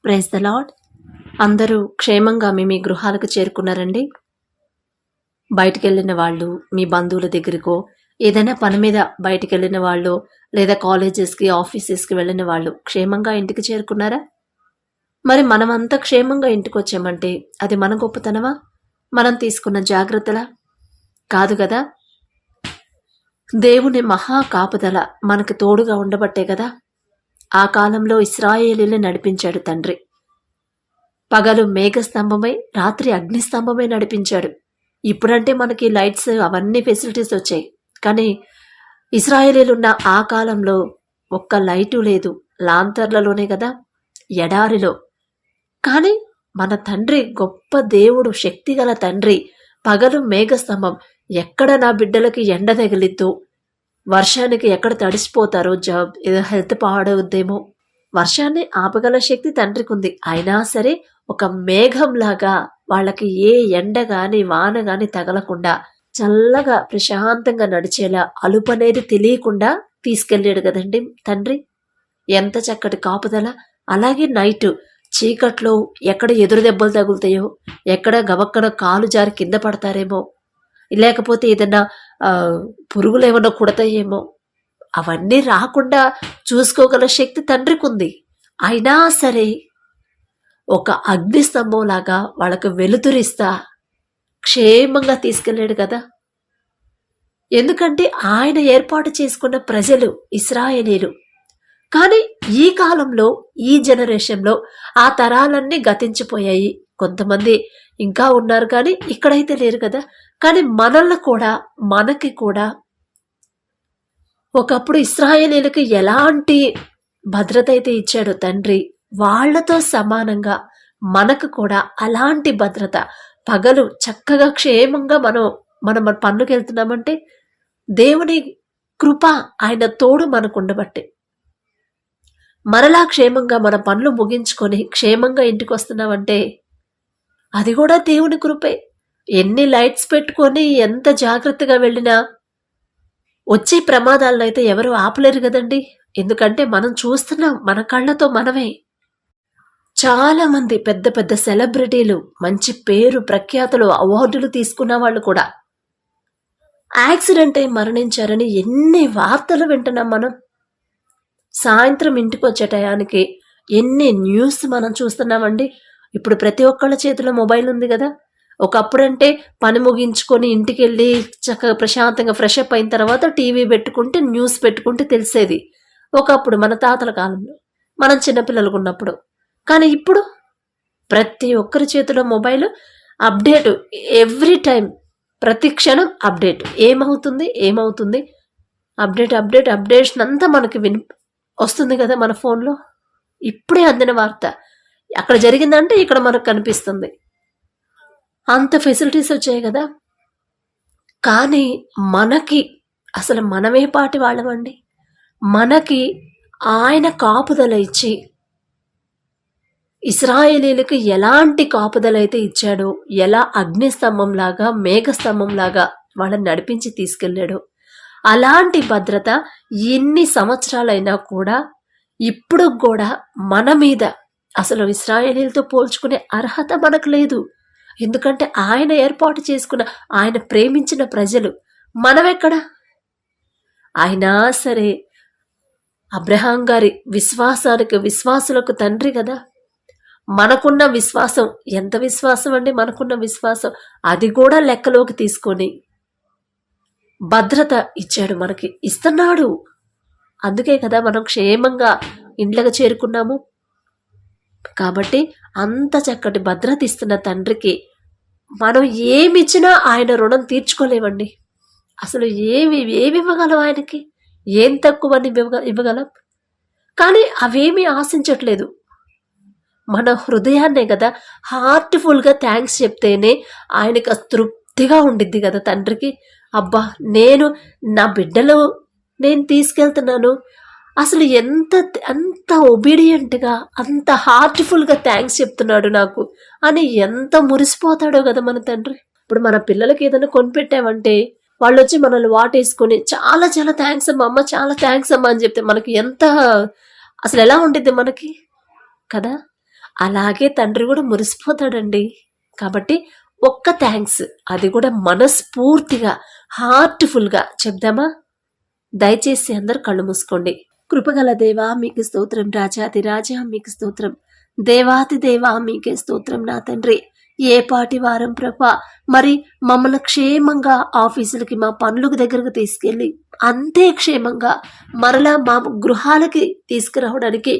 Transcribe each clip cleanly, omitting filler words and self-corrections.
Praise the lord. అందరూ క్షేమంగా మీ గృహాలకు చేరుకున్నారండి. బయటికి వెళ్ళిన వాళ్ళు మీ బంధువుల దగ్గరకో, ఏదైనా పని మీద బయటికి వెళ్ళిన వాళ్ళు, లేదా కాలేజెస్కి ఆఫీసెస్కి వెళ్ళిన వాళ్ళు క్షేమంగా ఇంటికి చేరుకున్నారా? మరి మనమంతా క్షేమంగా ఇంటికి వచ్చామంటే అది మన గొప్పతనమా? మనం తీసుకున్న జాగ్రత్తలా? కాదు కదా. దేవుని మహా కాపుదల మనకు తోడుగా ఉండబట్టే కదా ఆ కాలంలో ఇశ్రాయేలీని నడిపించాడు తండ్రి. పగలు మేఘస్తంభమై రాత్రి అగ్నిస్తంభమై నడిపించాడు. ఇప్పుడంటే మనకి లైట్స్ అవన్నీ ఫెసిలిటీస్ వచ్చాయి, కానీ ఇశ్రాయేలీలున్న ఆ కాలంలో ఒక్క లైటు లేదు, లాంతర్లలోనే కదా, ఎడారిలో. కానీ మన తండ్రి గొప్ప దేవుడు, శక్తిగల తండ్రి. పగలు మేఘస్తంభం, ఎక్కడ నా బిడ్డలకి ఎండ తగిలిద్దు, వర్షానికి ఎక్కడ తడిసిపోతారో, ఏదో హెల్త్ పాడవుద్దేమో, వర్షాన్ని ఆపగల శక్తి తండ్రికి ఉంది. అయినా సరే ఒక మేఘంలాగా వాళ్ళకి ఏ ఎండ గాని వాన గాని తగలకుండా చల్లగా ప్రశాంతంగా నడిచేలా, అలుపనేది తెలియకుండా తీసుకెళ్ళాడు కదండి తండ్రి. ఎంత చక్కటి కాపుదల. అలాగే నైటు చీకట్లో ఎక్కడ ఎదురు దెబ్బలు తగులుతాయో, ఎక్కడ గబక్కన కాలు జారి కింద పడతారేమో, లేకపోతే ఏదన్నా పురుగులు ఏమన్నా కుడతాయేమో, అవన్నీ రాకుండా చూసుకోగల శక్తి తండ్రికి ఉంది. అయినా సరే ఒక అగ్నిస్తంభం లాగా వాళ్ళకు వెలుతురిస్తా క్షేమంగా తీసుకెళ్ళాడు కదా. ఎందుకంటే ఆయన ఏర్పాటు చేసుకున్న ప్రజలు ఇశ్రాయేలీలు. కానీ ఈ కాలంలో, ఈ జనరేషన్లో ఆ తరాలన్నీ గతించిపోయాయి. కొంతమంది ఇంకా ఉన్నారు కానీ ఇక్కడైతే లేరు కదా. కానీ మనకి కూడా ఒకప్పుడు ఇశ్రాయేలీలకు ఎలాంటి భద్రత అయితే ఇచ్చాడో తండ్రి, వాళ్లతో సమానంగా మనకు కూడా అలాంటి భద్రత. పగలు చక్కగా క్షేమంగా మనం పనులకు వెళ్తున్నామంటే దేవుని కృప, ఆయన తోడు మనకు ఉండబట్టే. మరలా క్షేమంగా మన పనులు ముగించుకొని క్షేమంగా ఇంటికి వస్తున్నామంటే అది కూడా దేవుని కృపే. ఎన్ని లైట్స్ పెట్టుకొని ఎంత జాగ్రత్తగా వెళ్ళినా వచ్చే ప్రమాదాలను అయితే ఎవరు ఆపలేరు కదండి. ఎందుకంటే మనం చూస్తున్నాం మన కళ్ళతో మనమే. చాలా మంది పెద్ద పెద్ద సెలబ్రిటీలు, మంచి పేరు ప్రఖ్యాతులు, అవార్డులు తీసుకున్న వాళ్ళు కూడా యాక్సిడెంట్ అయి మరణించారని ఎన్ని వార్తలు వింటున్నాం మనం. సాయంత్రం ఇంటికి వచ్చే టయానికి ఎన్ని న్యూస్ మనం చూస్తున్నామండి. ఇప్పుడు ప్రతి ఒక్కళ్ళ చేతిలో మొబైల్ ఉంది కదా. ఒకప్పుడంటే పని ముగించుకొని ఇంటికి వెళ్ళి చక్కగా ప్రశాంతంగా ఫ్రెష్ అప్ అయిన తర్వాత టీవీ పెట్టుకుంటే, న్యూస్ పెట్టుకుంటే తెలిసేది. ఒకప్పుడు మన తాతల కాలంలో, మనం చిన్నపిల్లలకు ఉన్నప్పుడు. కానీ ఇప్పుడు ప్రతి ఒక్కరి చేతిలో మొబైల్, అప్డేట్ ఎవ్రీ టైం, ప్రతి క్షణం అప్డేట్. ఏమవుతుంది అప్డేషన్ అంతా మనకి వస్తుంది కదా మన ఫోన్లో. ఇప్పుడే అందిన వార్త అక్కడ జరిగిందంటే ఇక్కడ మనకు కనిపిస్తుంది. అంత ఫెసిలిటీస్ వచ్చాయి కదా. కానీ మనకి అసలు మనమే పాటి వాళ్ళమండి. మనకి ఆయన కాపుదల ఇచ్చి, ఇశ్రాయేలీలకు ఎలాంటి కాపుదల అయితే ఇచ్చాడో, ఎలా అగ్నిస్తంభంలాగా మేఘస్తంభంలాగా వాళ్ళని నడిపించి తీసుకెళ్ళాడో, అలాంటి భద్రత ఎన్ని సంవత్సరాలైనా కూడా ఇప్పుడు కూడా మన మీద అసలు ఇశ్రాయేలీలతో పోల్చుకునే అర్హత మనకు లేదు. ఎందుకంటే ఆయన ఏర్పాటు చేసుకున్న, ఆయన ప్రేమించిన ప్రజలు. మనమెక్కడ? అయినా సరే అబ్రహాం గారి విశ్వాసులకు తండ్రి కదా. మనకున్న విశ్వాసం ఎంత విశ్వాసం అండి. మనకున్న విశ్వాసం అది కూడా లెక్కలోకి తీసుకొని భద్రత ఇచ్చాడు, మనకి ఇస్తున్నాడు. అందుకే కదా మనం క్షేమంగా ఇంట్లోకి చేరుకున్నాము. కాబట్టి అంత చక్కటి భద్రత ఇస్తున్న తండ్రికి మనం ఏమిచ్చినా ఆయన రుణం తీర్చుకోలేమండి. అసలు ఏమి ఇవ్వగలం ఆయనకి? ఏం తక్కువని ఇవ్వగలం? కానీ అవేమీ ఆశించట్లేదు. మన హృదయాన్నే కదా, హార్ట్ఫుల్గా థ్యాంక్స్ చెప్తేనే ఆయనకు తృప్తిగా ఉండిద్ది కదా తండ్రికి. అబ్బా, నా బిడ్డలు నేను తీసుకెళ్తున్నాను, అసలు అంత ఒబీడియంట్గా, అంత హార్ట్ఫుల్గా థ్యాంక్స్ చెప్తున్నాడు నాకు అని ఎంత మురిసిపోతాడో కదా మన తండ్రి. ఇప్పుడు మన పిల్లలకి ఏదైనా కొనిపెట్టామంటే వాళ్ళు వచ్చి మనల్ని వాటేసుకొని చాలా చాలా థ్యాంక్స్ అమ్మ, చాలా థ్యాంక్స్ అమ్మ అని చెప్తే మనకి ఎంత అసలు ఎలా ఉంటుంది మనకి కదా. అలాగే తండ్రి కూడా మురిసిపోతాడండి. కాబట్టి ఒక్క థ్యాంక్స్, అది కూడా మనస్ఫూర్తిగా హార్ట్ఫుల్గా చెప్దామా? దయచేసి అందరు కళ్ళు మూసుకోండి. కృపగల దేవా మీకు స్తోత్రం, రాజాది రాజా మీకు స్తోత్రం, దేవాతి దేవా మీకే స్తోత్రం నా తండ్రి. ఏ పాటి వారం ప్రభా, మరి మమ్మల్ని క్షేమంగా ఆఫీసులకి మా పనులకు దగ్గరకు తీసుకెళ్ళి అంతే క్షేమంగా మరలా మా గృహాలకి తీసుకురావడానికి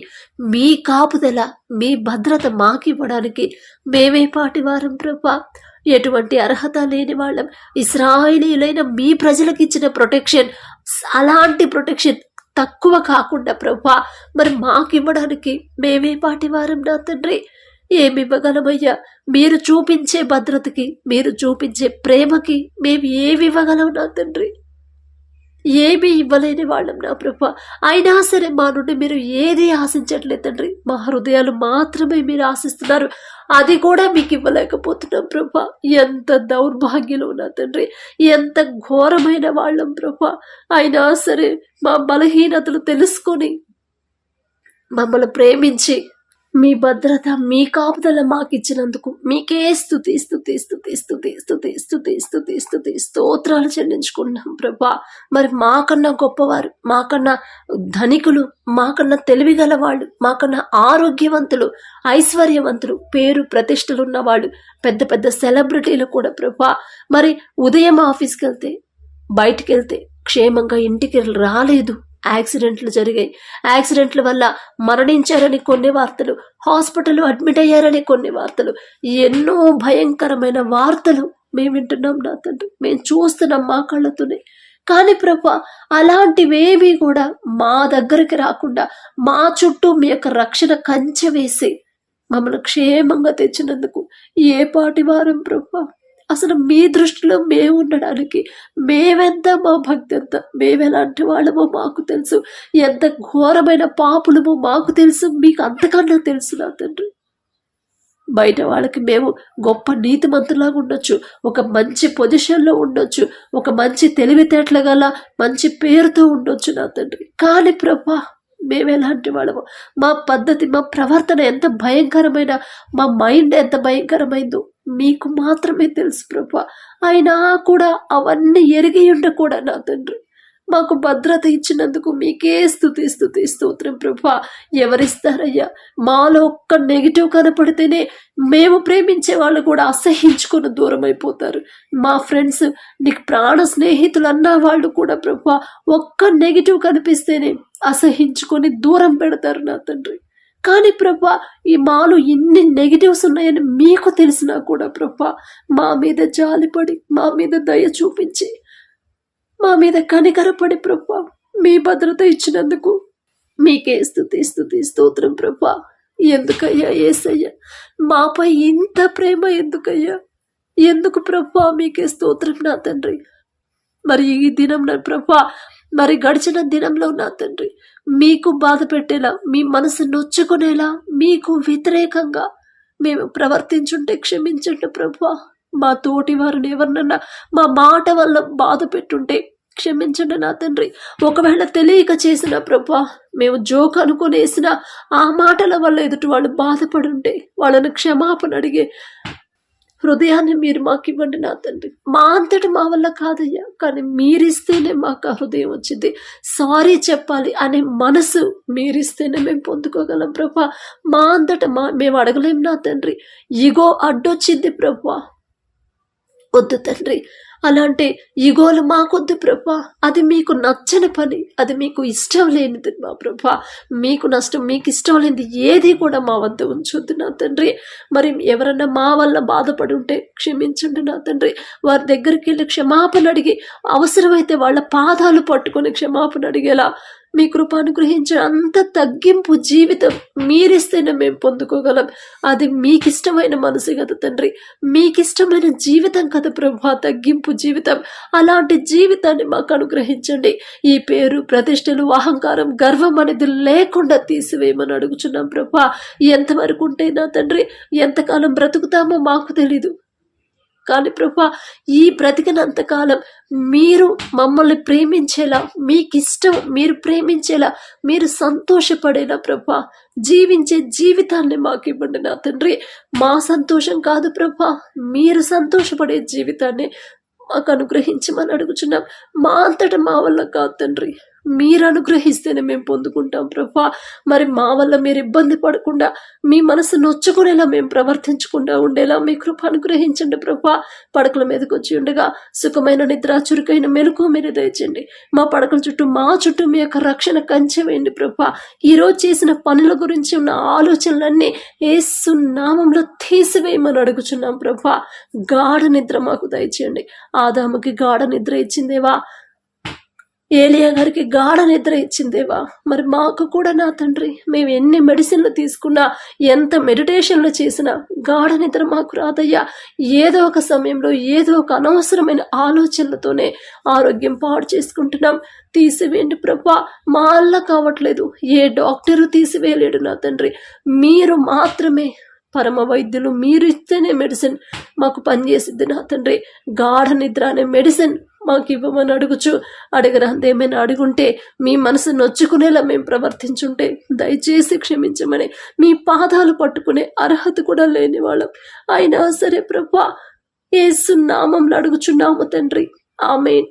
మీ కాపుదల, మీ భద్రత మాకివ్వడానికి మేమే పాటి వారం ప్రభా. ఎటువంటి అర్హత లేని వాళ్ళం, ఇశ్రాయేలీయులైన మీ ప్రజలకు ఇచ్చిన ప్రొటెక్షన్, అలాంటి ప్రొటెక్షన్ తక్కువ కాకుండా ప్రభా మరి మాకివ్వడానికి మేమే పాటివారం నా తండ్రి. ఏమివ్వగలమయ్యా? మీరు చూపించే భద్రతకి, మీరు చూపించే ప్రేమకి మేము ఏమి ఇవ్వగలం నా తండ్రి? ఏమీ ఇవ్వలేని వాళ్ళం నా ప్రభా. అయినా సరే మా నుండి మీరు ఏది ఆశించట్లేదు తండ్రి. మా హృదయాలు మాత్రమే మీరు ఆశిస్తున్నారు, అది కూడా మీకు ఇవ్వలేకపోతున్నాం ప్రభా. ఎంత దౌర్భాగ్యులు నా తండ్రి, ఎంత ఘోరమైన వాళ్ళం ప్రభా. అయినా సరే మా బలహీనతలు తెలుసుకొని మమ్మల్ని ప్రేమించి మీ భద్రత, మీ కాపుదల మాకు ఇచ్చినందుకు మీకే స్తుతి స్తుతి స్తుతి స్తుతి స్తుతి స్తుతి స్తుతి స్తుతి స్తోత్రాలు చెల్లించుకుంటున్నాం ప్రభా. మరి మాకన్నా గొప్పవారు, మాకన్నా ధనికులు, మాకన్నా తెలివిగల వాళ్ళు, మాకన్నా ఆరోగ్యవంతులు, ఐశ్వర్యవంతులు, పేరు ప్రతిష్టలు ఉన్నవాళ్ళు, పెద్ద పెద్ద సెలబ్రిటీలు కూడా ప్రభా మరి ఉదయం ఆఫీస్కి వెళ్తే బయటికి వెళ్తే క్షేమంగా ఇంటికి రాలేదు, యాక్సిడెంట్లు జరిగాయి, యాక్సిడెంట్ల వల్ల మరణించారని కొన్ని వార్తలు, హాస్పిటల్ అడ్మిట్ అయ్యారని కొన్ని వార్తలు, ఎన్నో భయంకరమైన వార్తలు మేము వింటున్నాం నా తండ్రి, మేము చూస్తున్నాం మా కళ్ళతోనే. కానీ ప్రభా అలాంటివేవి కూడా మా దగ్గరికి రాకుండా మా చుట్టూ మీ యొక్క రక్షణ కంచె వేసి మమ్మల్ని క్షేమంగా తెచ్చినందుకు ఏ పాటి వారం ప్రభా. అసలు మీ దృష్టిలో మేము ఉండడానికి మేమెంత, మా భక్తి ఎంత, మేమెలాంటి వాళ్ళమో మాకు తెలుసు, ఎంత ఘోరమైన పాపులమో మాకు తెలుసు, మీకు అంతకన్నా తెలుసు నా తండ్రి. బయట వాళ్ళకి మేము గొప్ప నీతిమంతులాగా ఉండొచ్చు, ఒక మంచి పొజిషన్లో ఉండొచ్చు, ఒక మంచి తెలివితేటల గల మంచి పేరుతో ఉండొచ్చు నా తండ్రి. కానీ ప్రభా మేము ఎలాంటి వాళ్ళమో, మా పద్ధతి, మా ప్రవర్తన ఎంత భయంకరమైన, మా మైండ్ ఎంత భయంకరమైందో మీకు మాత్రమే తెలుసు ప్రభా. అయినా కూడా అవన్నీ ఎరిగి ఉండకూడా నా తండ్రి మాకు భద్రత ఇచ్చినందుకు మీకే స్తుతి స్తుతి స్తోత్రం ప్రభా. ఎవరిస్తారయ్యా? మాలో ఒక్క నెగిటివ్ కనపడితేనే మేము ప్రేమించే వాళ్ళు కూడా అసహించుకొని దూరం అయిపోతారు. మా ఫ్రెండ్స్, నీకు ప్రాణ స్నేహితులు అన్న వాళ్ళు కూడా ప్రభా ఒక్క నెగిటివ్ కనిపిస్తేనే అసహించుకొని దూరం పెడతారు నా తండ్రి. కానీ ప్రభా ఈ మాలో ఇన్ని నెగిటివ్స్ ఉన్నాయని మీకు తెలిసినా కూడా ప్రభా మా మీద జాలిపడి, మా మీద దయ చూపించి, మా మీద కనికరపడి ప్రభా మీ భద్రత ఇచ్చినందుకు మీకే స్తుతి స్తుతి స్తోత్రం ప్రభా. ఎందుకయ్యా యేసయ్యా మాపై ఇంత ప్రేమ? ఎందుకయ్యా? ఎందుకు ప్రభా? మీకే స్తోత్రం నా తండ్రి. మరి ఈ దినం నా ప్రభా, మరి గడిచిన దినంలో నా తండ్రి మీకు బాధ పెట్టేలా, మీ మనసు నొచ్చుకునేలా, మీకు వ్యతిరేకంగా మేము ప్రవర్తించుంటే క్షమించండి ప్రభా. మా తోటి వారిని ఎవరినన్నా మా మాట వల్ల బాధ పెట్టుంటే క్షమించండి నా తండ్రి. ఒకవేళ తెలియక చేసిన ప్రభా, మేము జోక్ అనుకునేసిన ఆ మాటల వల్ల ఎదుటి వాళ్ళు బాధపడుంటే వాళ్ళని క్షమాపణ అడిగే హృదయాన్ని మీరు మాకు ఇవ్వండి నా తండ్రి. మా అంతటి మా వల్ల కాదయ్యా, కానీ మీరిస్తేనే మాకు ఆ హృదయం వచ్చింది. సారీ చెప్పాలి అనే మనసు మీరిస్తేనే మేము పొందుకోగలం ప్రభా. మా అంతట మేము అడగలేం నా తండ్రి. ఇగో అడ్డొచ్చింది ప్రభా, వద్దు తండ్రి. అలాంటి ఈగోలు మాకొద్దు ప్రభా. అది మీకు నచ్చని పని, అది మీకు ఇష్టం లేనిది మా ప్రభా. మీకు నష్టం, మీకు ఇష్టం లేనిది ఏది కూడా మా వద్ద ఉంచొద్దు నా తండ్రి. మరి ఎవరన్నా మా వల్ల బాధపడి ఉంటే క్షమించండి నా తండ్రి. వారి దగ్గరికి వెళ్ళి క్షమాపణ అడిగి, అవసరమైతే వాళ్ళ పాదాలు పట్టుకొని క్షమాపణ అడిగేలా మీ కృపానుగ్రహించే అంత తగ్గింపు జీవితం మీరిస్తేనే మేము పొందుకోగలం. అది మీకిష్టమైన మనసు కదా తండ్రి, మీకిష్టమైన జీవితం కదా ప్రభా, తగ్గింపు జీవితం. అలాంటి జీవితాన్ని మాకు అనుగ్రహించండి. ఈ పేరు, ప్రతిష్టలు, అహంకారం, గర్వం అనేది లేకుండా తీసివేయమని అడుగుచున్నాం ప్రభా. ఎంతవరకు ఉంటే నా తండ్రి, ఎంతకాలం బ్రతుకుతామో మాకు తెలీదు, కానీ ప్రభా ఈ బ్రతికినంత కాలం మీరు మమ్మల్ని ప్రేమించేలా, మీకు ఇష్టం, మీరు ప్రేమించేలా, మీరు సంతోషపడేలా ప్రభా జీవించే జీవితాన్ని మాకు ఇవ్వండి నా తండ్రి. మా సంతోషం కాదు ప్రభా, మీరు సంతోషపడే జీవితాన్ని మాకు అనుగ్రహించమని అడుగుచున్నాం. మా అంతటా మా వల్ల కాదు తండ్రి, మీరు అనుగ్రహిస్తేనే మేము పొందుకుంటాం ప్రభా. మరి మా వల్ల మీరు ఇబ్బంది పడకుండా, మీ మనసు నొచ్చుకునేలా మేము ప్రవర్తించకుండా ఉండేలా మీ కృప అనుగ్రహించండి ప్రభా. పడకల మీదకి వచ్చి ఉండగా సుఖమైన నిద్ర, చురుకైన మెలకు మీరు దయచేయండి. మా పడకల చుట్టూ, మా చుట్టూ మీ యొక్క రక్షణ కంచె వేయండి ప్రభా. ఈరోజు చేసిన పనుల గురించి ఉన్న ఆలోచనలన్నీ యేసు నామంలో తీసివేయమని అడుగుచున్నాం ప్రభా. గాఢ నిద్ర మాకు దయచేయండి. ఆదాముకి గాఢ నిద్ర ఇచ్చిందేవా, ఏలియా గారికి గాఢ నిద్ర ఇచ్చిందేవా, మరి మాకు కూడా నా తండ్రి, మేము ఎన్ని మెడిసిన్లు తీసుకున్నా, ఎంత మెడిటేషన్లు చేసినా గాఢ నిద్ర మాకు రాదయ్యా. ఏదో ఒక సమయంలో ఏదో ఒక అనవసరమైన ఆలోచనలతోనే ఆరోగ్యం పాడు చేసుకుంటున్నాం. తీసివేయండి ప్రభా. మా వల్ల కావట్లేదు, ఏ డాక్టరు తీసివేయలేడు నా తండ్రి. మీరు మాత్రమే పరమ వైద్యులు, మీరు ఇస్తేనే మెడిసిన్ మాకు పనిచేసిద్ది నా తండ్రి. గాఢ నిద్ర అనే మెడిసిన్ మాకు ఇవ్వమని అడగరాందేమైనా అడుగుంటే, మీ మనసు నొచ్చుకునేలా మేము ప్రవర్తించుంటే దయచేసి క్షమించమని మీ పాదాలు పట్టుకునే అర్హత కూడా లేని వాళ్ళం. అయినా సరే ప్రభా, యేసు నామంలో అడుగుచున్నాము తండ్రి. ఆమేన్.